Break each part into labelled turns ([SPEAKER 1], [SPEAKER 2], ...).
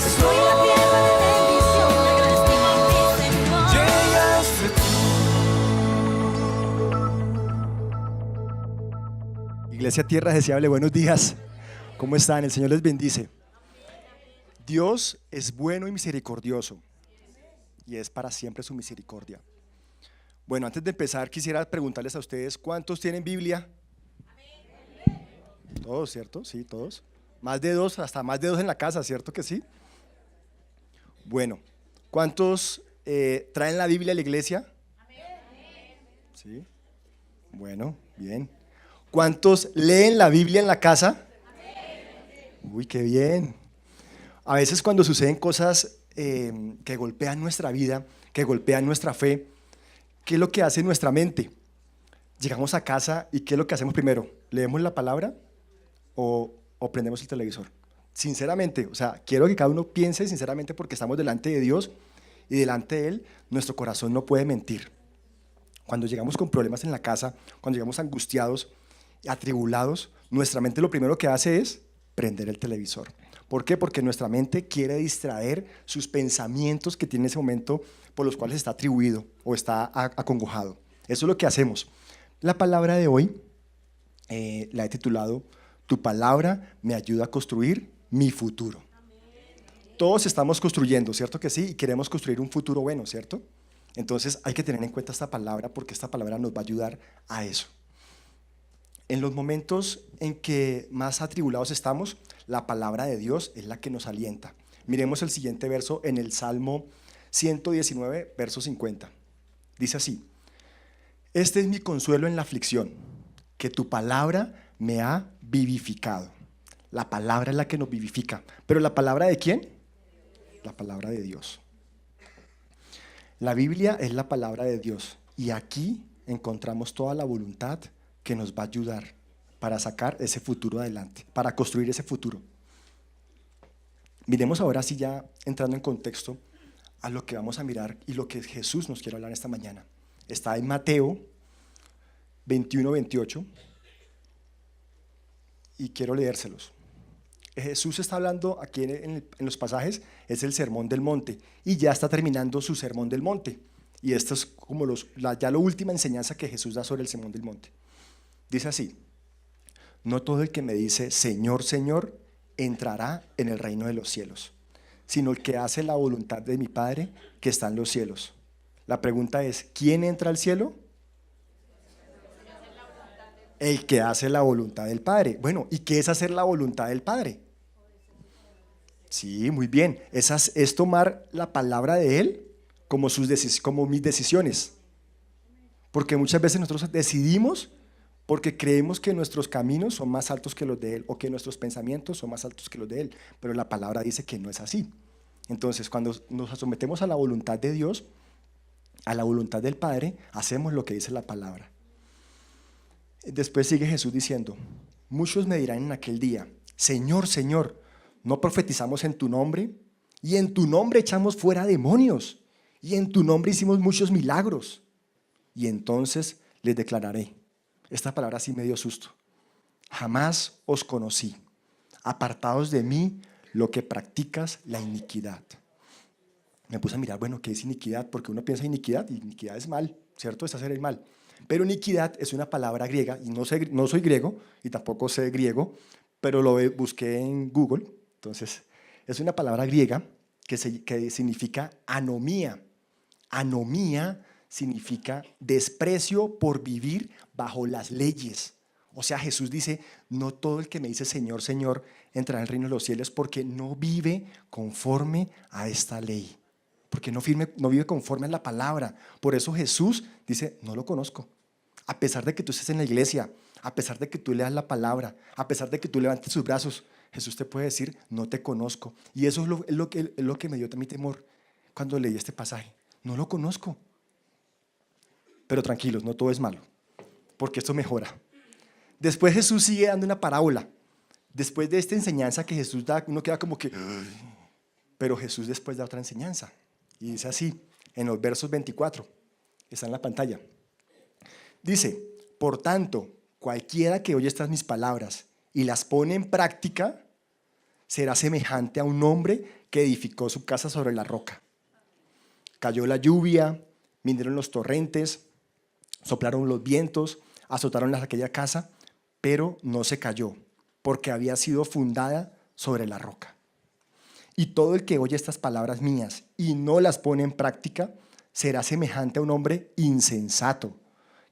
[SPEAKER 1] Soy la tierra de bendición, agradecida a mi Señor.
[SPEAKER 2] Iglesia Tierra Deseable, buenos días. ¿Cómo están? El Señor les bendice. Dios es bueno y misericordioso y es para siempre su misericordia. Bueno, antes de empezar quisiera preguntarles a ustedes, ¿cuántos tienen Biblia? Todos, ¿cierto? Sí, todos. Más de dos, hasta más de dos en la casa, ¿cierto que sí? Bueno, ¿cuántos traen la Biblia a la iglesia? Sí. Bueno, bien. ¿Cuántos leen la Biblia en la casa? Uy, qué bien. A veces cuando suceden cosas que golpean nuestra vida, que golpean nuestra fe, ¿qué es lo que hace nuestra mente? Llegamos a casa y ¿qué es lo que hacemos primero? ¿Leemos la palabra o prendemos el televisor? Sinceramente, o sea, quiero que cada uno piense sinceramente porque estamos delante de Dios y delante de Él nuestro corazón no puede mentir. Cuando llegamos con problemas en la casa, cuando llegamos angustiados, atribulados, nuestra mente lo primero que hace es prender el televisor. ¿Por qué? Porque nuestra mente quiere distraer sus pensamientos que tiene en ese momento por los cuales está atribuido o está acongojado. Eso es lo que hacemos. La palabra de hoy la he titulado Tu palabra me ayuda a construir mi futuro. Todos estamos construyendo, ¿cierto que sí? Y queremos construir un futuro bueno, ¿cierto? Entonces hay que tener en cuenta esta palabra porque esta palabra nos va a ayudar a eso. En los momentos en que más atribulados estamos, la palabra de Dios es la que nos alienta. Miremos el siguiente verso en el Salmo 119, verso 50. Dice así: Este es mi consuelo en la aflicción, que tu palabra me ha vivificado. La palabra es la que nos vivifica. ¿Pero la palabra de quién? La palabra de Dios. La Biblia es la palabra de Dios y aquí encontramos toda la voluntad que nos va a ayudar para sacar ese futuro adelante, para construir ese futuro. Miremos ahora, sí, ya entrando en contexto a lo que vamos a mirar y lo que Jesús nos quiere hablar esta mañana. Está en Mateo 21, 28 y quiero leérselos. Jesús está hablando aquí en los pasajes, es el Sermón del Monte y ya está terminando su Sermón del Monte. Y esto es como ya la última enseñanza que Jesús da sobre el Sermón del Monte. Dice así: No todo el que me dice Señor, Señor, entrará en el reino de los cielos, sino el que hace la voluntad de mi Padre que está en los cielos. La pregunta es, ¿quién entra al cielo? El que hace la voluntad del Padre. Bueno, ¿y qué es hacer la voluntad del Padre? Sí, muy bien. Es tomar la palabra de Él como mis decisiones. Porque muchas veces nosotros decidimos porque creemos que nuestros caminos son más altos que los de Él o que nuestros pensamientos son más altos que los de Él. Pero la palabra dice que no es así. Entonces, cuando nos sometemos a la voluntad de Dios, a la voluntad del Padre, hacemos lo que dice la palabra. Después sigue Jesús diciendo: Muchos me dirán en aquel día, Señor, Señor, ¿no profetizamos en tu nombre? Y en tu nombre echamos fuera demonios, y en tu nombre hicimos muchos milagros. Y entonces les declararé, esta palabra sí me dio susto: jamás os conocí, apartados de mí, lo que practicas la iniquidad. Me puse a mirar, bueno, ¿qué es iniquidad? Porque uno piensa iniquidad y iniquidad es mal, ¿cierto? Es hacer el mal. Pero iniquidad es una palabra griega, y no soy griego y tampoco sé griego, pero busqué en Google. Entonces, es una palabra griega que significa anomía. Anomía significa desprecio por vivir bajo las leyes. O sea, Jesús dice, no todo el que me dice Señor, Señor, entrará en el reino de los cielos porque no vive conforme a esta ley. Porque no vive conforme a la palabra. Por eso Jesús dice, no lo conozco. A pesar de que tú estés en la iglesia, a pesar de que tú leas la palabra, a pesar de que tú levantes tus brazos, Jesús te puede decir, no te conozco. Y eso es lo que me dio mi temor cuando leí este pasaje. No lo conozco. Pero tranquilos, no todo es malo, porque esto mejora. Después Jesús sigue dando una parábola. Después de esta enseñanza que Jesús da, uno queda como que... Pero Jesús después da otra enseñanza. Y dice así, en los versos 24, está en la pantalla. Dice, por tanto, cualquiera que oye estas mis palabras y las pone en práctica, será semejante a un hombre que edificó su casa sobre la roca. Cayó la lluvia, vinieron los torrentes, soplaron los vientos, azotaron aquella casa, pero no se cayó, porque había sido fundada sobre la roca. Y todo el que oye estas palabras mías y no las pone en práctica, será semejante a un hombre insensato,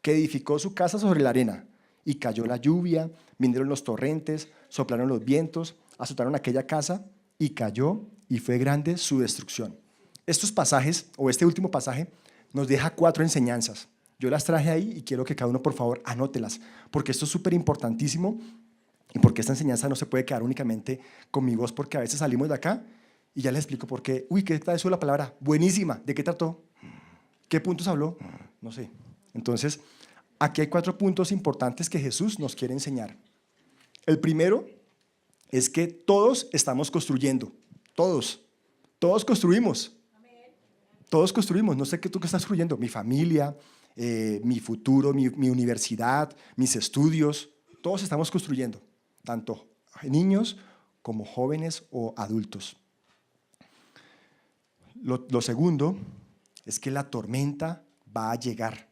[SPEAKER 2] que edificó su casa sobre la arena, y cayó la lluvia, vinieron los torrentes, soplaron los vientos, azotaron aquella casa, y cayó, y fue grande su destrucción. Estos pasajes, o este último pasaje, nos deja 4 enseñanzas. Yo las traje ahí y quiero que cada uno, por favor, anótelas, porque esto es súper importantísimo y porque esta enseñanza no se puede quedar únicamente con mi voz, porque a veces salimos de acá y ya les explico por qué. Uy, ¿qué tal eso de la palabra? Buenísima. ¿De qué trató? ¿Qué puntos habló? No sé. Entonces, aquí hay 4 puntos importantes que Jesús nos quiere enseñar. El primero es que todos estamos construyendo. Todos construimos. Todos construimos. No sé qué tú que estás construyendo. Mi familia, mi futuro, mi universidad, mis estudios. Todos estamos construyendo, tanto niños como jóvenes o adultos. Lo segundo es que la tormenta va a llegar.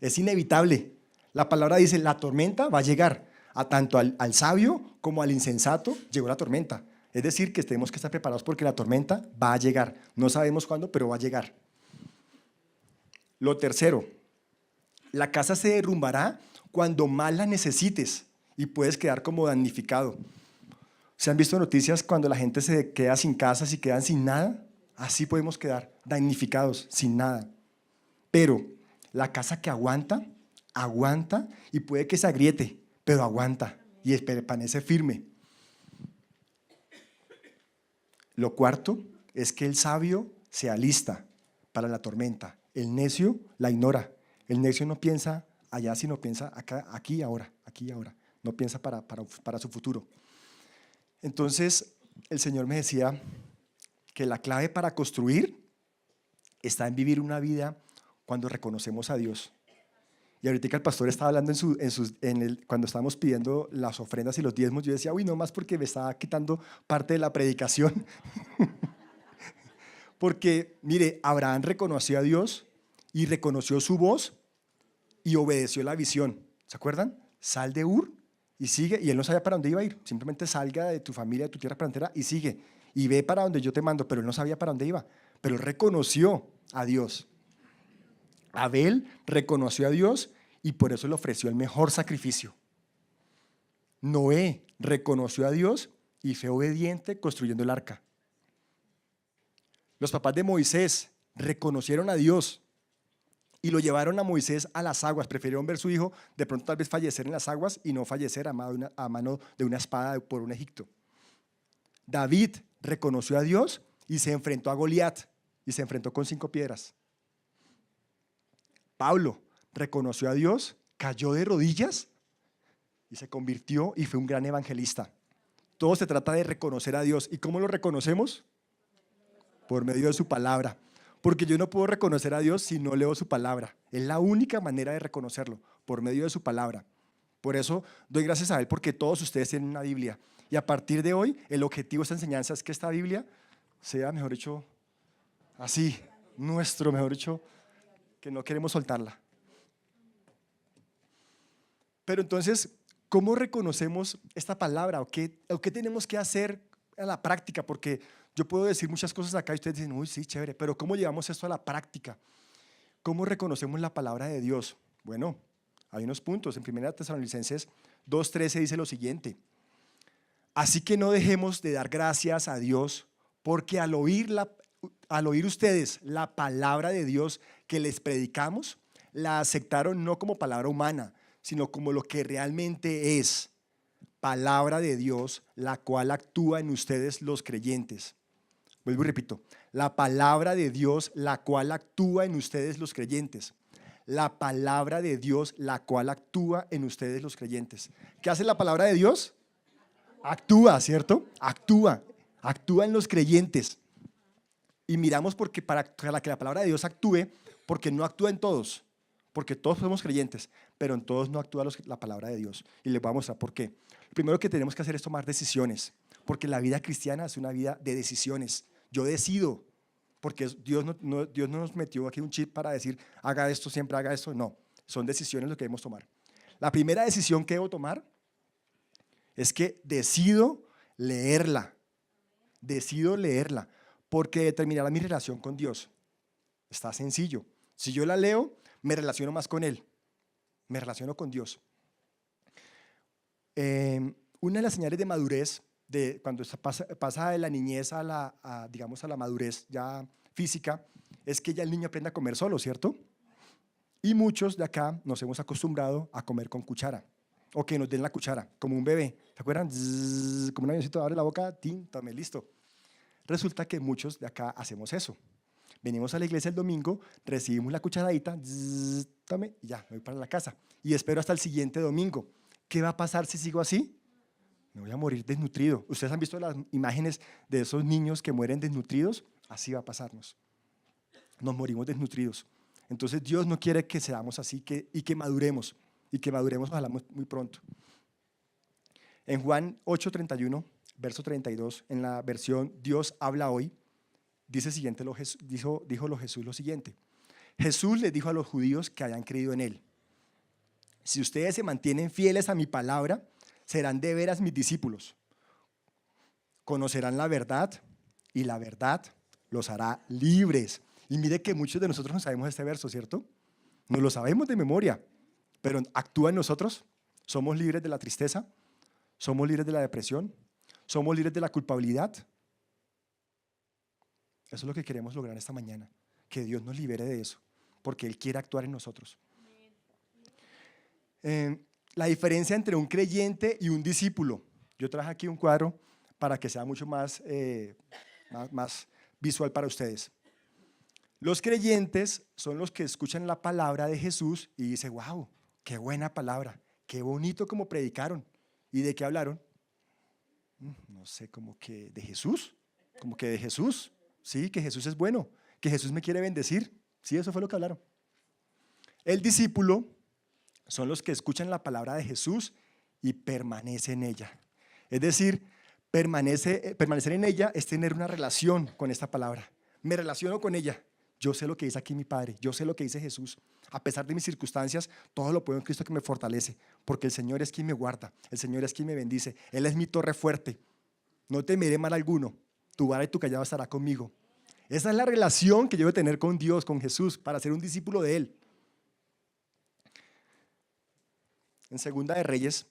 [SPEAKER 2] Es inevitable. La palabra dice, la tormenta va a llegar. A tanto al sabio como al insensato llegó la tormenta. Es decir, que tenemos que estar preparados porque la tormenta va a llegar. No sabemos cuándo, pero va a llegar. Lo tercero, la casa se derrumbará cuando más la necesites y puedes quedar como damnificado. ¿Se han visto noticias cuando la gente se queda sin casas y quedan sin nada? Así podemos quedar damnificados, sin nada. Pero la casa que aguanta, aguanta y puede que se agriete, pero aguanta y permanece firme. Lo cuarto es que el sabio se alista para la tormenta. El necio la ignora. El necio no piensa allá, sino piensa acá, aquí, ahora, aquí, ahora. No piensa para su futuro. Entonces, el Señor me decía que la clave para construir está en vivir una vida cuando reconocemos a Dios. Y ahorita que el pastor estaba hablando cuando estábamos pidiendo las ofrendas y los diezmos, yo decía, uy, no más porque me estaba quitando parte de la predicación. Porque, mire, Abraham reconoció a Dios y reconoció su voz y obedeció la visión. ¿Se acuerdan? Sal de Ur y sigue, y él no sabía para dónde iba a ir. Simplemente salga de tu familia, de tu tierra plantera y sigue. Y ve para donde yo te mando, pero él no sabía para dónde iba. Pero él reconoció a Dios. Abel reconoció a Dios y por eso le ofreció el mejor sacrificio. Noé reconoció a Dios y fue obediente construyendo el arca. Los papás de Moisés reconocieron a Dios y lo llevaron a Moisés a las aguas. Prefirieron ver a su hijo de pronto tal vez fallecer en las aguas y no fallecer a mano de una espada por un Egipto. David reconoció a Dios y se enfrentó a Goliat y se enfrentó con 5 piedras. Pablo reconoció a Dios, cayó de rodillas y se convirtió y fue un gran evangelista. Todo se trata de reconocer a Dios. ¿Y cómo lo reconocemos? Por medio de su palabra. Porque yo no puedo reconocer a Dios si no leo su palabra. Es la única manera de reconocerlo, por medio de su palabra. Por eso doy gracias a Él, porque todos ustedes tienen una Biblia. Y a partir de hoy, el objetivo de esta enseñanza es que esta Biblia sea, mejor dicho, así, mejor dicho, que no queremos soltarla. Pero entonces, ¿cómo reconocemos esta palabra? ¿O qué tenemos que hacer a la práctica? Porque yo puedo decir muchas cosas acá y ustedes dicen, uy, sí, chévere, pero ¿cómo llevamos esto a la práctica? ¿Cómo reconocemos la palabra de Dios? Bueno, hay unos puntos. En 1 Tesalonicenses 2:13 dice lo siguiente: así que no dejemos de dar gracias a Dios, porque al oír ustedes la palabra de Dios que les predicamos, la aceptaron no como palabra humana, sino como lo que realmente es, palabra de Dios, la cual actúa en ustedes los creyentes. Vuelvo y repito, la palabra de Dios, la cual actúa en ustedes los creyentes. La palabra de Dios, la cual actúa en ustedes los creyentes. ¿Qué hace la palabra de Dios? Actúa, ¿cierto? Actúa en los creyentes. Y miramos porque para que la palabra de Dios actúe, porque no actúa en todos, porque todos somos creyentes, pero en todos no actúa la palabra de Dios. Y les voy a mostrar por qué. Lo primero que tenemos que hacer es tomar decisiones. porque la vida cristiana es una vida de decisiones. Yo decido, porque Dios no nos metió aquí un chip para decir, haga esto, siempre haga esto. No, son decisiones lo que debemos tomar. La primera decisión que debo tomar es que decido leerla. Decido leerla, porque determinará mi relación con Dios. Está sencillo. Si yo la leo, me relaciono más con Él. Me relaciono con Dios. Una de las señales de madurez, de cuando pasa de la niñez digamos, a la madurez ya física, es que ya el niño aprende a comer solo, ¿cierto? Y muchos de acá nos hemos acostumbrado a comer con cuchara, o que nos den la cuchara, como un bebé. ¿Se acuerdan? Zzz, como un avioncito, abre la boca, tin, tome, listo. Resulta que muchos de acá hacemos eso. Venimos a la iglesia el domingo, recibimos la cucharadita, zzz, tome, y ya, me voy para la casa. Y espero hasta el siguiente domingo. ¿Qué va a pasar si sigo así? Me voy a morir desnutrido. ¿Ustedes han visto las imágenes de esos niños que mueren desnutridos? Así va a pasarnos. Nos morimos desnutridos. Entonces Dios no quiere que seamos así y que maduremos ojalá muy pronto. En Juan 8:31, verso 32, en la versión Dios habla hoy, dijo Jesús lo siguiente. Jesús les dijo a los judíos que habían creído en Él: si ustedes se mantienen fieles a mi palabra, serán de veras mis discípulos. Conocerán la verdad y la verdad los hará libres. Y mire que muchos de nosotros no sabemos este verso, ¿cierto? No lo sabemos de memoria, pero actúa en nosotros. Somos libres de la tristeza, somos libres de la depresión, somos libres de la culpabilidad. Eso es lo que queremos lograr esta mañana, que Dios nos libere de eso, porque Él quiere actuar en nosotros. La diferencia entre un creyente y un discípulo. Yo traje aquí un cuadro para que sea mucho más visual para ustedes. Los creyentes son los que escuchan la palabra de Jesús y dicen, wow, qué buena palabra, qué bonito como predicaron. ¿Y de qué hablaron? No sé, como que de Jesús, sí, que Jesús es bueno, que Jesús me quiere bendecir. Sí, eso fue lo que hablaron. El discípulo son los que escuchan la palabra de Jesús y permanecen en ella. Es decir, permanecer en ella es tener una relación con esta palabra. Me relaciono con ella. Yo sé lo que dice aquí mi Padre, yo sé lo que dice Jesús. A pesar de mis circunstancias, todo lo puedo en Cristo que me fortalece, porque el Señor es quien me guarda, el Señor es quien me bendice. Él es mi torre fuerte. No temeré mal alguno, tu vara y tu callado estará conmigo. Esa es la relación que yo debo tener con Dios, con Jesús, para ser un discípulo de Él. En Segunda de Reyes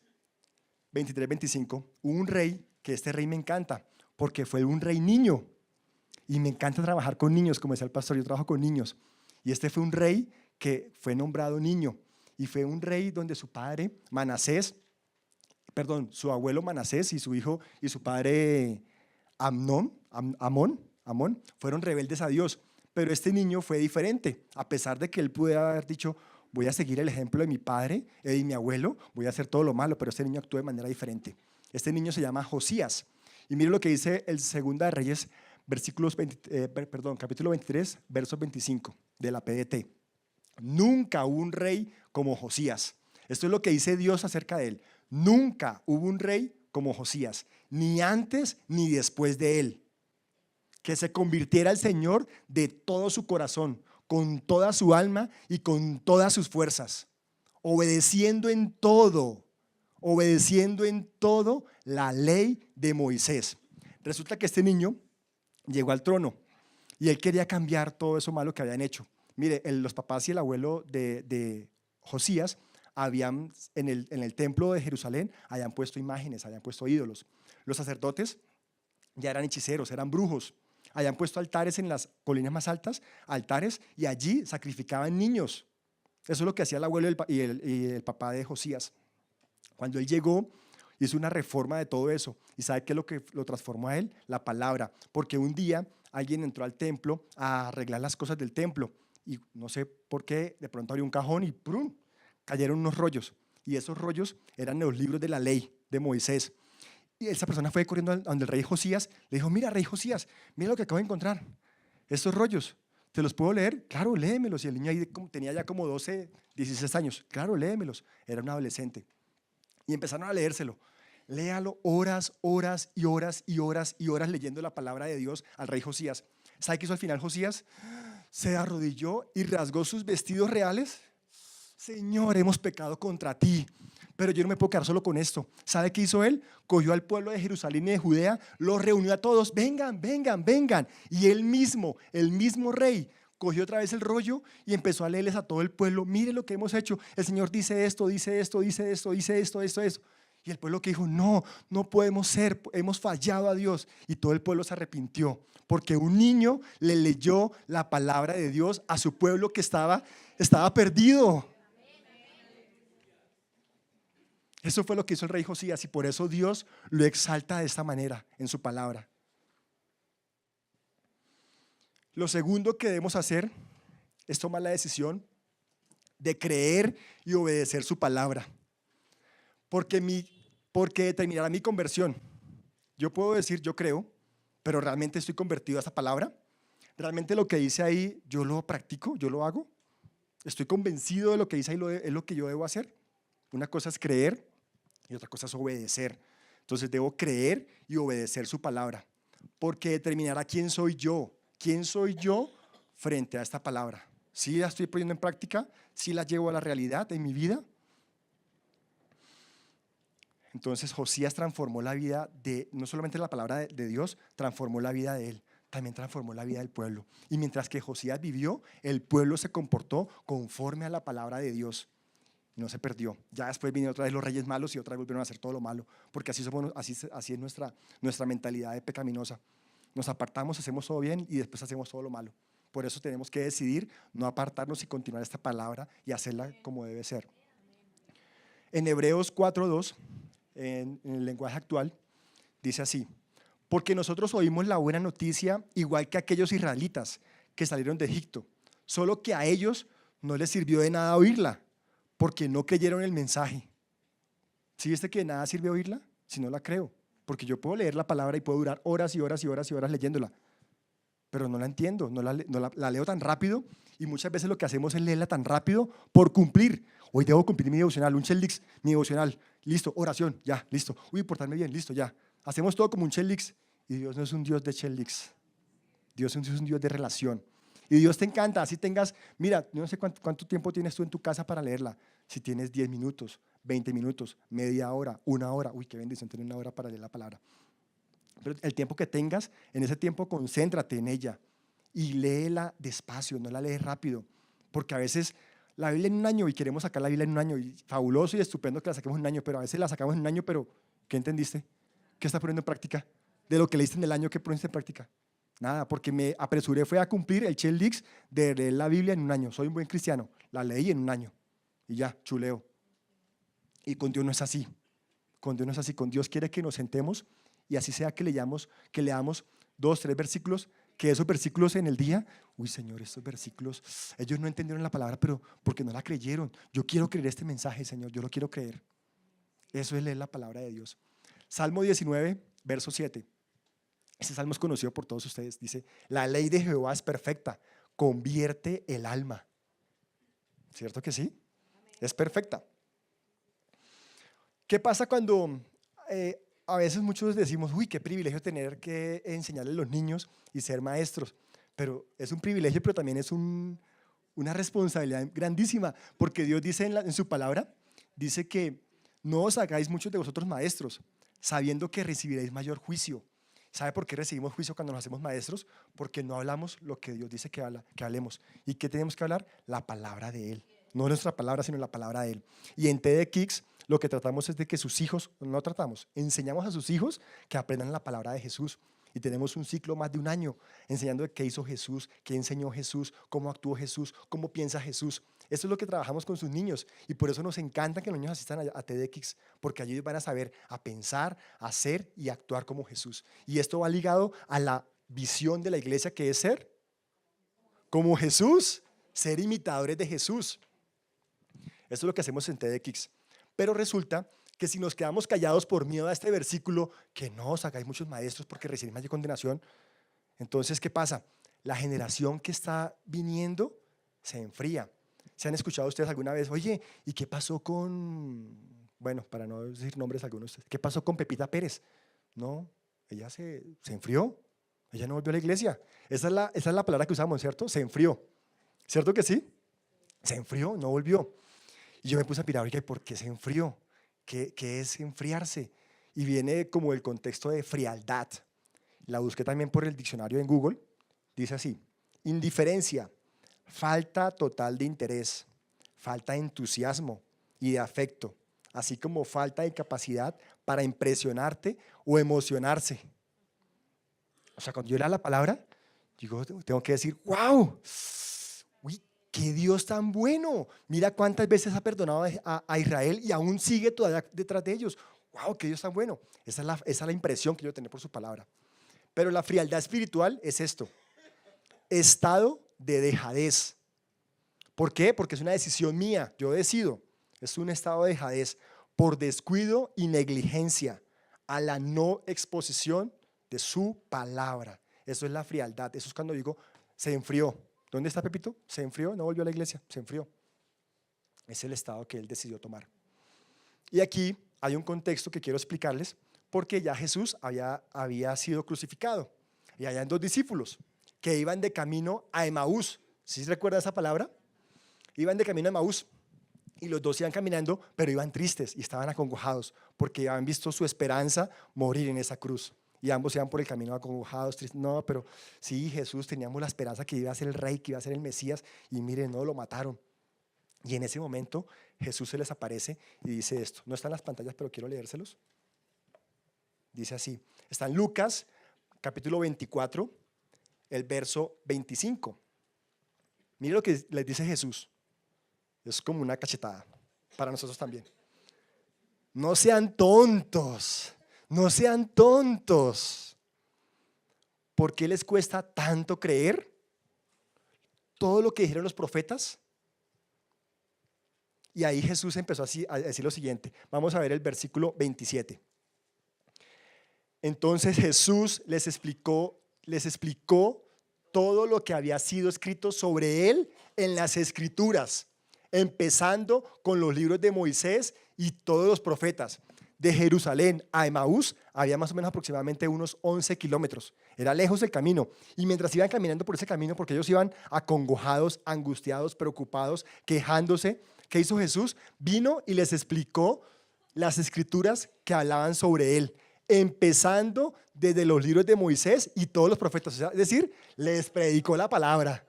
[SPEAKER 2] 23-25, hubo un rey, que este rey me encanta, porque fue un rey niño. Y me encanta trabajar con niños, como decía el pastor, yo trabajo con niños. Y este fue un rey que fue nombrado niño. Y fue un rey donde su abuelo Manasés y su hijo y su padre Amón, fueron rebeldes a Dios. Pero este niño fue diferente, a pesar de que él pudiera haber dicho, voy a seguir el ejemplo de mi padre y mi abuelo, voy a hacer todo lo malo, pero este niño actuó de manera diferente. Este niño se llama Josías. Y mire lo que dice el Segunda de Reyes, capítulo 23, verso 25 de la PDT. Nunca hubo un rey como Josías. Esto es lo que dice Dios acerca de él. Nunca hubo un rey como Josías, ni antes ni después de él, que se convirtiera al Señor de todo su corazón, con toda su alma y con todas sus fuerzas, obedeciendo en todo la ley de Moisés. Resulta que este niño llegó al trono y él quería cambiar todo eso malo que habían hecho. Mire, los papás y el abuelo de Josías habían en el templo de Jerusalén, habían puesto imágenes, habían puesto ídolos. Los sacerdotes ya eran hechiceros, eran brujos. Habían puesto altares en las colinas más altas, altares, y allí sacrificaban niños. Eso es lo que hacía el abuelo y el papá de Josías. Cuando él llegó, hizo una reforma de todo eso. ¿Y sabe qué es lo que lo transformó a él? La palabra. Porque un día alguien entró al templo a arreglar las cosas del templo y no sé por qué, de pronto abrió un cajón y ¡prum!, cayeron unos rollos. Y esos rollos eran los libros de la ley de Moisés. Y esa persona fue corriendo a donde el rey Josías, le dijo, mira, rey Josías, mira lo que acabo de encontrar. Estos rollos, ¿te los puedo leer? Claro, léemelos. Y el niño ahí tenía ya como 12, 16 años. Claro, léemelos. Era un adolescente. Y empezaron a leérselo. Léalo horas, horas y horas y horas y horas leyendo la palabra de Dios al rey Josías. ¿Sabe qué hizo al final Josías? Se arrodilló y rasgó sus vestidos reales. Señor, hemos pecado contra ti, pero yo no me puedo quedar solo con esto. ¿Sabe qué hizo él? Cogió al pueblo de Jerusalén y de Judea, los reunió a todos, vengan, vengan, vengan. Y él mismo, el mismo rey, cogió otra vez el rollo y empezó a leerles a todo el pueblo, mire lo que hemos hecho, el Señor dice esto, dice esto, dice esto, dice esto, esto, esto. Y el pueblo que dijo, no, no podemos ser, hemos fallado a Dios. Y todo el pueblo se arrepintió, porque un niño le leyó la palabra de Dios a su pueblo que estaba perdido. Eso fue lo que hizo el rey Josías y por eso Dios lo exalta de esta manera en su palabra. Lo segundo que debemos hacer es tomar la decisión de creer y obedecer su palabra, porque determinará mi conversión. Yo puedo decir yo creo, pero realmente estoy convertido a esta palabra. Realmente lo que dice ahí yo lo practico, yo lo hago. Estoy convencido de lo que dice ahí es lo que yo debo hacer. Una cosa es creer y otra cosa es obedecer. Entonces debo creer y obedecer su palabra, porque determinará quién soy yo frente a esta palabra. Si la estoy poniendo en práctica, si la llevo a la realidad en mi vida. Entonces Josías transformó la vida no solamente la palabra de Dios, transformó la vida de él, también transformó la vida del pueblo. Y mientras que Josías vivió, el pueblo se comportó conforme a la palabra de Dios. No se perdió. Ya después vinieron otra vez los reyes malos y otra vez volvieron a hacer todo lo malo, porque así es nuestra mentalidad de pecaminosa. Nos apartamos, hacemos todo bien y después hacemos todo lo malo. Por eso tenemos que decidir no apartarnos y continuar esta palabra y hacerla como debe ser. En Hebreos 4:2, en el lenguaje actual, dice así: porque nosotros oímos la buena noticia igual que aquellos israelitas que salieron de Egipto, solo que a ellos no les sirvió de nada oírla, porque no creyeron el mensaje. ¿Sí viste que de nada sirve oírla si no la creo? Porque yo puedo leer la palabra y puedo durar horas y horas y horas y horas leyéndola, pero no la entiendo, la leo tan rápido y muchas veces lo que hacemos es leerla tan rápido por cumplir. Hoy debo cumplir mi devocional, un checklist, mi devocional, listo, oración, ya, listo. Uy, portarme bien, listo, ya. Hacemos todo como un checklist y Dios no es un Dios de checklists. Dios es un Dios de relación. Y Dios te encanta, así tengas, mira, yo no sé cuánto tiempo tienes tú en tu casa para leerla. Si tienes 10 minutos, 20 minutos, media hora, una hora, uy, qué bendición tener una hora para leer la palabra. Pero el tiempo que tengas, en ese tiempo concéntrate en ella y léela despacio, no la lees rápido, porque a veces la Biblia en un año y queremos sacar la Biblia en un año, y fabuloso y estupendo que la saquemos en un año, pero a veces la sacamos en un año, pero ¿qué entendiste? ¿Qué estás poniendo en práctica? De lo que leíste en el año, ¿qué poniste en práctica? Nada, porque me apresuré fue a cumplir el checklist de leer la Biblia en un año. Soy un buen cristiano, la leí en un año y ya, chuleo. Y con Dios no es así. Con Dios no es así. Con Dios quiere que nos sentemos y así sea que leamos 2, 3 versículos, que esos versículos en el día, uy Señor, estos versículos, ellos no entendieron la palabra, pero porque no la creyeron. Yo quiero creer este mensaje, Señor, yo lo quiero creer. Eso es leer la palabra de Dios. Salmo 19, verso 7. Este salmo es conocido por todos ustedes. Dice: la ley de Jehová es perfecta, convierte el alma. ¿Cierto que sí? Es perfecta. ¿Qué pasa cuando a veces muchos decimos, uy, qué privilegio tener que enseñarle a los niños y ser maestros? Pero es un privilegio, pero también es una responsabilidad grandísima, porque Dios dice en su palabra, dice que no os hagáis muchos de vosotros maestros, sabiendo que recibiréis mayor juicio. ¿Sabe por qué recibimos juicio cuando nos hacemos maestros? Porque no hablamos lo que Dios dice que hablemos. ¿Y qué tenemos que hablar? La palabra de Él. No nuestra palabra, sino la palabra de Él. Y en TEDx lo que tratamos es de que sus hijos, enseñamos a sus hijos que aprendan la palabra de Jesús. Y tenemos un ciclo más de un año enseñando de qué hizo Jesús, qué enseñó Jesús, cómo actuó Jesús, cómo piensa Jesús. Eso es lo que trabajamos con sus niños y por eso nos encanta que los niños asistan a TEDx, porque allí van a saber a pensar, a hacer y actuar como Jesús. Y esto va ligado a la visión de la iglesia, que es ser como Jesús, ser imitadores de Jesús. Esto es lo que hacemos en TEDx. Pero resulta que si nos quedamos callados por miedo a este versículo, que no os hagáis muchos maestros porque recibís mayor condenación, entonces ¿qué pasa? La generación que está viniendo se enfría. ¿Se han escuchado ustedes alguna vez, oye, ¿y qué pasó con Bueno, para no decir nombres algunos. ¿Qué pasó con Pepita Pérez? No, ella se enfrió. Ella no volvió a la iglesia. Esa es la palabra que usamos, ¿cierto? Se enfrió. ¿Cierto que sí? Se enfrió, no volvió. Y yo me puse a mirar, oiga, ¿por qué se enfrió? ¿Qué es enfriarse? Y viene como el contexto de frialdad. La busqué también por el diccionario en Google. Dice así: indiferencia, falta total de interés, falta de entusiasmo y de afecto, así como falta de capacidad para impresionarte o emocionarse. O sea, cuando yo leo la palabra, digo, tengo que decir, wow, uy, qué Dios tan bueno. Mira cuántas veces ha perdonado a Israel y aún sigue todavía detrás de ellos. Wow, qué Dios tan bueno. Esa es la impresión que yo tengo por su palabra. Pero la frialdad espiritual es esto: estado de dejadez. ¿Por qué? Porque es una decisión mía, yo decido. Es un estado de dejadez por descuido y negligencia a la no exposición de su palabra. Eso es la frialdad. Eso es cuando digo, se enfrió. ¿Dónde está Pepito? Se enfrió, no volvió a la iglesia, se enfrió. Es el estado que él decidió tomar. Y aquí hay un contexto que quiero explicarles, porque ya Jesús había sido crucificado. Y habían dos discípulos que iban de camino a Emaús. ¿Sí se recuerda esa palabra? Iban de camino a Emaús. Y los dos iban caminando, pero iban tristes y estaban acongojados porque habían visto su esperanza morir en esa cruz. Y ambos iban por el camino acongojados, tristes. No, pero sí, Jesús, teníamos la esperanza que iba a ser el rey, que iba a ser el Mesías, y miren, no, lo mataron. Y en ese momento Jesús se les aparece y dice esto. No está en las pantallas, pero quiero leérselos. Dice así. Está en Lucas, capítulo 24, el verso 25. Mire lo que les dice Jesús. Es como una cachetada para nosotros también. No sean tontos, no sean tontos. ¿Por qué les cuesta tanto creer todo lo que dijeron los profetas? Y ahí Jesús empezó a decir lo siguiente. Vamos a ver el versículo 27. Entonces Jesús les explicó todo lo que había sido escrito sobre él en las Escrituras, empezando con los libros de Moisés y todos los profetas. De Jerusalén a Emaús había más o menos aproximadamente unos 11 kilómetros. Era lejos el camino. Y mientras iban caminando por ese camino, porque ellos iban acongojados, angustiados, preocupados, quejándose, ¿qué hizo Jesús? Vino y les explicó las escrituras que hablaban sobre él, empezando desde los libros de Moisés y todos los profetas. O sea, es decir, les predicó la palabra.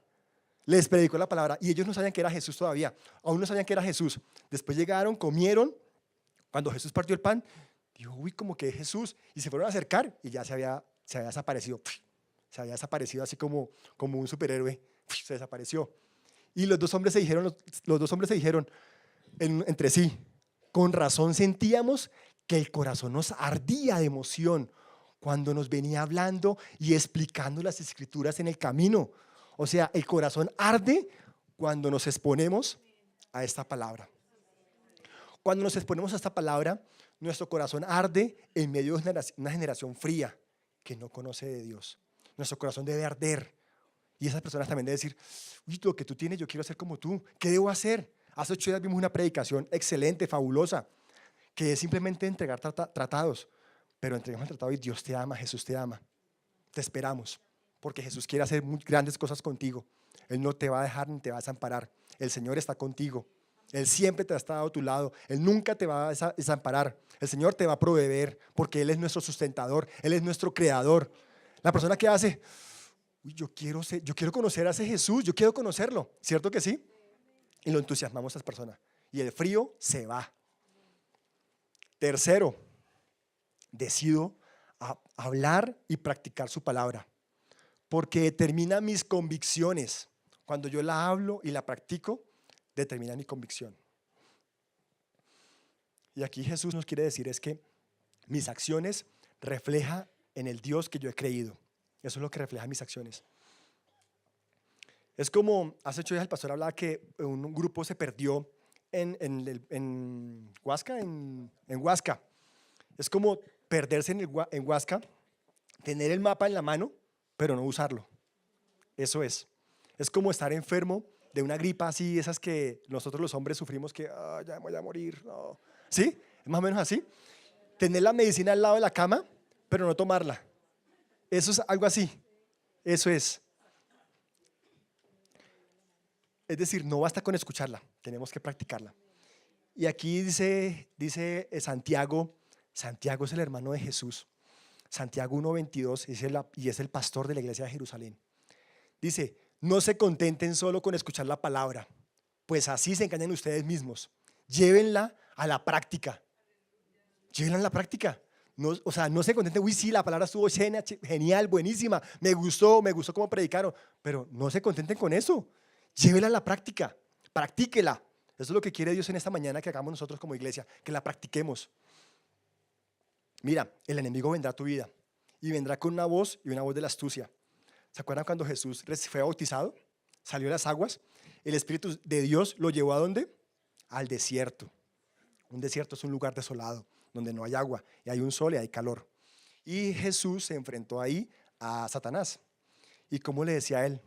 [SPEAKER 2] Les predicó la palabra y ellos no sabían que era Jesús todavía, aún no sabían que era Jesús. Después llegaron, comieron, cuando Jesús partió el pan, dijo, uy, como que es Jesús, y se fueron a acercar y ya se había desaparecido, se había desaparecido así como un superhéroe, se desapareció. Y los dos hombres se dijeron entre sí, con razón sentíamos que el corazón nos ardía de emoción cuando nos venía hablando y explicando las escrituras en el camino. O sea, el corazón arde cuando nos exponemos a esta palabra. Cuando nos exponemos a esta palabra, nuestro corazón arde en medio de una generación fría que no conoce de Dios. Nuestro corazón debe arder. Y esas personas también deben decir, uy, lo que tú tienes, yo quiero hacer como tú. ¿Qué debo hacer? Hace 8 días vimos una predicación excelente, fabulosa, que es simplemente entregar tratados. Pero entregamos el tratado y Dios te ama, Jesús te ama. Te esperamos, porque Jesús quiere hacer muy grandes cosas contigo. Él no te va a dejar ni te va a desamparar. El Señor está contigo. Él siempre te ha estado a tu lado. Él nunca te va a desamparar. El Señor te va a proveer, porque Él es nuestro sustentador. Él es nuestro creador. La persona que hace, uy, yo quiero conocer a ese Jesús, yo quiero conocerlo. ¿Cierto que sí? Y lo entusiasmamos a esa persona. Y el frío se va. Tercero, decido hablar y practicar su palabra, porque determina mis convicciones. Cuando yo la hablo y la practico, determina mi convicción. Y aquí Jesús nos quiere decir es que mis acciones reflejan en el Dios que yo he creído. Eso es lo que refleja mis acciones. Es como hace 8 días el pastor hablaba que un grupo se perdió en Huasca, en Huasca. Es como perderse en Huasca, tener el mapa en la mano, pero no usarlo. Eso es. Es como estar enfermo de una gripa así, esas que nosotros los hombres sufrimos que ya me voy a morir. No. ¿Sí? Es más o menos así. Tener la medicina al lado de la cama, pero no tomarla. Eso es algo así. Eso es. Es decir, no basta con escucharla, tenemos que practicarla. Y aquí dice Santiago es el hermano de Jesús. Santiago 1:22 y es el pastor de la iglesia de Jerusalén. Dice, no se contenten solo con escuchar la palabra, pues así se engañan ustedes mismos. Llévenla a la práctica. Llévenla a la práctica. No, o sea, no se contenten, uy, sí, la palabra estuvo genial, buenísima, me gustó cómo predicaron, pero no se contenten con eso. Llévela a la práctica, practíquela. Eso es lo que quiere Dios en esta mañana que hagamos nosotros como iglesia, que la practiquemos. Mira, el enemigo vendrá a tu vida y vendrá con una voz y una voz de la astucia. ¿Se acuerdan cuando Jesús fue bautizado? Salió de las aguas. El Espíritu de Dios lo llevó ¿a dónde? Al desierto. Un desierto es un lugar desolado, donde no hay agua, y hay un sol y hay calor. Y Jesús se enfrentó ahí a Satanás. ¿Y cómo le decía a él?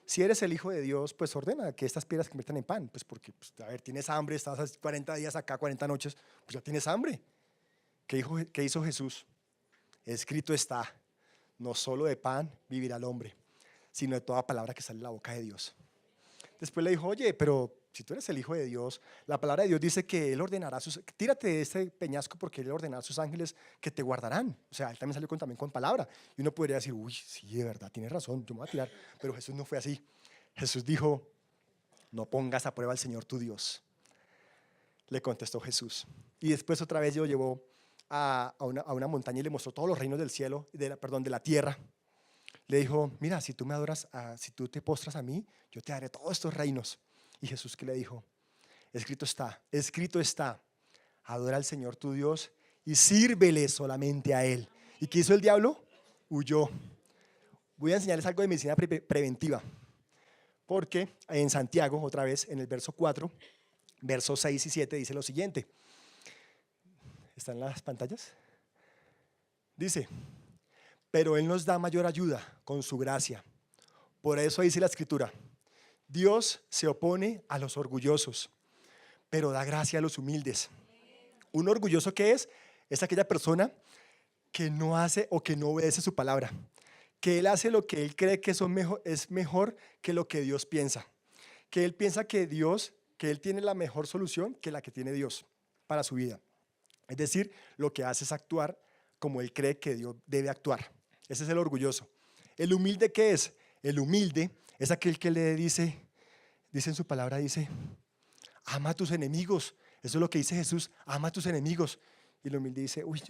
[SPEAKER 2] Si eres el Hijo de Dios, pues ordena que estas piedras se conviertan en pan. Pues porque, a ver, tienes hambre, estás 40 días acá, 40 noches, pues ya tienes hambre. ¿Qué hizo Jesús? Escrito está, no solo de pan vivirá el hombre, sino de toda palabra que sale de la boca de Dios. Después le dijo, oye, pero si tú eres el Hijo de Dios, la palabra de Dios dice que Él ordenará tírate de este peñasco porque Él ordenará a sus ángeles que te guardarán. O sea, Él también salió también con palabra. Y uno podría decir, uy, sí, de verdad, tienes razón, yo me voy a tirar. Pero Jesús no fue así. Jesús dijo, no pongas a prueba al Señor tu Dios. Le contestó Jesús. Y después otra vez lo llevó a una montaña y le mostró todos los reinos del cielo, de la tierra. Le dijo, mira, si tú me adoras, si tú te postras a mí, yo te daré todos estos reinos. Y Jesús, ¿qué le dijo? Escrito está, adora al Señor tu Dios y sírvele solamente a Él. ¿Y qué hizo el diablo? Huyó. Voy a enseñarles algo de medicina preventiva, porque en Santiago, otra vez, en el verso 4, versos 6 y 7, dice lo siguiente. ¿Están en las pantallas? Dice, pero Él nos da mayor ayuda con su gracia. Por eso dice la Escritura, Dios se opone a los orgullosos, pero da gracia a los humildes. ¿Un orgulloso qué es? Es aquella persona que no hace o que no obedece su palabra, que él hace lo que él cree que es mejor que lo que Dios piensa, que él piensa que él tiene la mejor solución que la que tiene Dios para su vida. Es decir, lo que hace es actuar como él cree que Dios debe actuar. Ese es el orgulloso. ¿El humilde qué es? El humilde es aquel que le dice en su palabra, dice, ama a tus enemigos. Eso es lo que dice Jesús, ama a tus enemigos. Y el humilde dice, uy,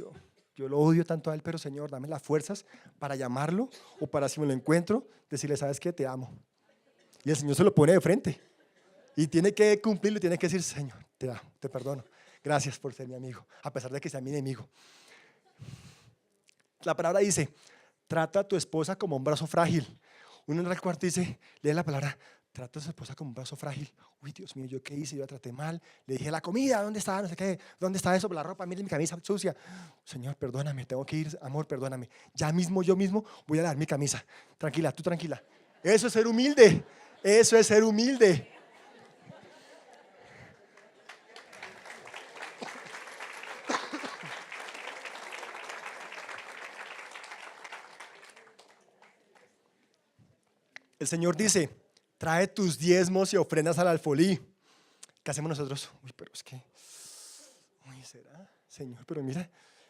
[SPEAKER 2] yo lo odio tanto a él, pero Señor, dame las fuerzas para llamarlo o para, si me lo encuentro, decirle, ¿sabes qué? Te amo. Y el Señor se lo pone de frente y tiene que cumplirlo, tiene que decir, Señor, te amo, te perdono. Gracias por ser mi amigo, a pesar de que sea mi enemigo. La palabra dice, trata a tu esposa como un brazo frágil. Uno en el cuarto dice, lee la palabra, trata a su esposa como un brazo frágil. Uy, Dios mío, ¿yo qué hice? Yo la traté mal. Le dije, la comida, ¿dónde está? No sé qué, ¿dónde está eso? La ropa, mire mi camisa sucia. Señor, perdóname, tengo que ir, amor, perdóname. Ya mismo, yo mismo voy a lavar mi camisa. Tranquila, tú tranquila. Eso es ser humilde. Eso es ser humilde. El Señor dice, trae tus diezmos y ofrendas al alfolí. ¿Qué hacemos nosotros? Uy, pero es que, uy, ¿será? Señor, pero mira,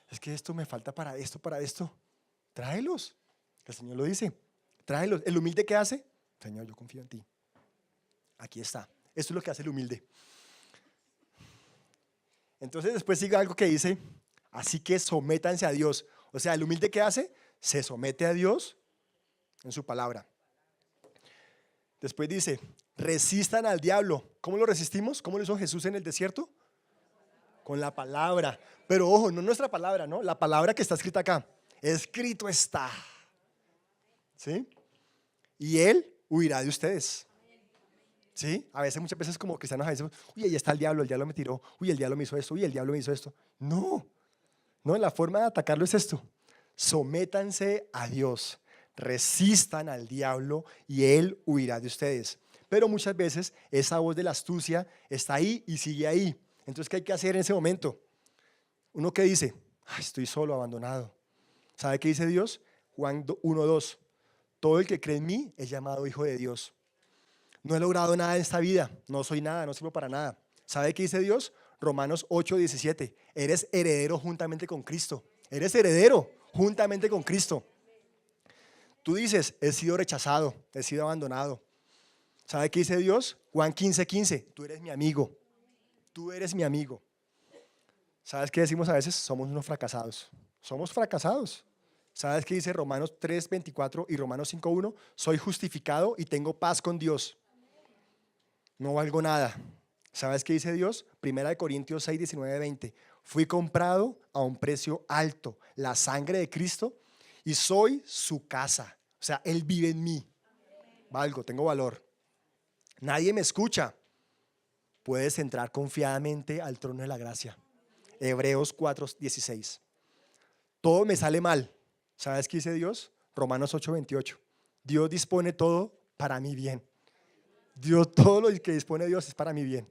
[SPEAKER 2] es que esto me falta para esto. Tráelos. El Señor lo dice, tráelos. ¿El humilde qué hace? Señor, yo confío en ti. Aquí está. Esto es lo que hace el humilde. Entonces después sigue algo que dice, así que sométanse a Dios. O sea, el humilde ¿qué hace? Se somete a Dios en su palabra. Después dice, resistan al diablo. ¿Cómo lo resistimos? ¿Cómo lo hizo Jesús en el desierto? Con la palabra. Pero ojo, no nuestra palabra, ¿no? La palabra que está escrita acá. Escrito está. ¿Sí? Y Él huirá de ustedes. ¿Sí? A veces, muchas veces como cristianos, a veces, uy, ahí está el diablo me tiró, uy, el diablo me hizo esto, uy, el diablo me hizo esto. No, la forma de atacarlo es esto. Sométanse a Dios. Resistan al diablo y él huirá de ustedes. Pero muchas veces esa voz de la astucia está ahí y sigue ahí. Entonces, ¿qué hay que hacer en ese momento? Uno que dice, "Ay, estoy solo, abandonado". ¿Sabe qué dice Dios? Juan 1:2. Todo el que cree en mí es llamado hijo de Dios. No he logrado nada en esta vida, no soy nada, no sirvo para nada. ¿Sabe qué dice Dios? Romanos 8:17. Eres heredero juntamente con Cristo. Eres heredero juntamente con Cristo. Tú dices, he sido rechazado, he sido abandonado. ¿Sabe qué dice Dios? Juan 15:15. Tú eres mi amigo. Tú eres mi amigo. ¿Sabes qué decimos a veces? Somos unos fracasados. Somos fracasados. ¿Sabes qué dice Romanos 3:24 y Romanos 5:1? Soy justificado y tengo paz con Dios. No valgo nada. ¿Sabes qué dice Dios? 1 Corintios 6:19-20. Fui comprado a un precio alto, la sangre de Cristo, y soy su casa. O sea, Él vive en mí. Valgo, tengo valor. Nadie me escucha. Puedes entrar confiadamente al trono de la gracia. Hebreos 4:16. Todo me sale mal. ¿Sabes qué dice Dios? Romanos 8:28. Dios dispone todo para mi bien. Dios, todo lo que dispone Dios es para mi bien.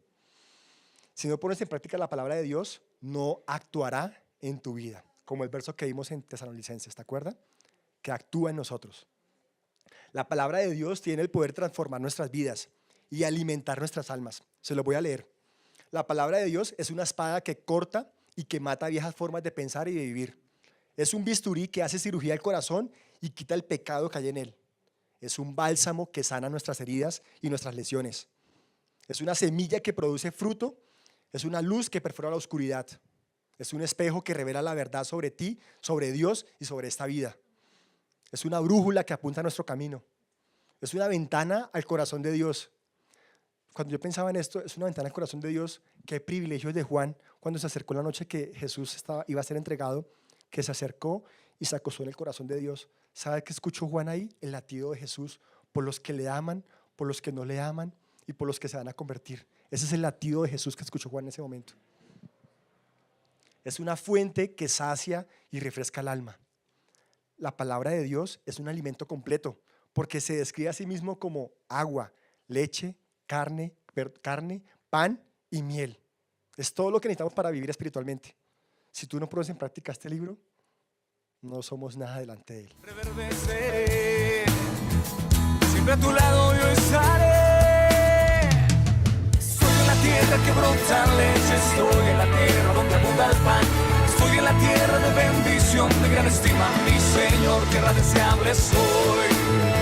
[SPEAKER 2] Si no pones en práctica la palabra de Dios, no actuará en tu vida. Como el verso que vimos en Tesalonicenses, ¿te acuerdas? Que actúa en nosotros. La palabra de Dios tiene el poder de transformar nuestras vidas y alimentar nuestras almas. Se lo voy a leer. La palabra de Dios es una espada que corta y que mata viejas formas de pensar y de vivir. Es un bisturí que hace cirugía al corazón y quita el pecado que hay en él. Es un bálsamo que sana nuestras heridas y nuestras lesiones. Es una semilla que produce fruto. Es una luz que perfora la oscuridad. Es un espejo que revela la verdad sobre ti, sobre Dios y sobre esta vida. Es una brújula que apunta a nuestro camino. Es una ventana al corazón de Dios. Cuando yo pensaba en esto, es una ventana al corazón de Dios. Qué privilegio de Juan cuando se acercó la noche que Jesús iba a ser entregado, que se acercó y se acostó en el corazón de Dios. ¿Sabe qué escuchó Juan ahí? El latido de Jesús por los que le aman, por los que no le aman y por los que se van a convertir. Ese es el latido de Jesús que escuchó Juan en ese momento. Es una fuente que sacia y refresca el alma. La palabra de Dios es un alimento completo porque se describe a sí mismo como agua, leche, carne, pan y miel. Es todo lo que necesitamos para vivir espiritualmente. Si tú no pones en práctica este libro, no somos nada delante de él.
[SPEAKER 3] Reverdeceré, siempre a tu lado yo estaré. Estoy en la tierra que brota leche, estoy en la tierra donde abunda el pan. Estoy en la tierra de bendición, de gran estima, mi Señor, tierra deseable soy.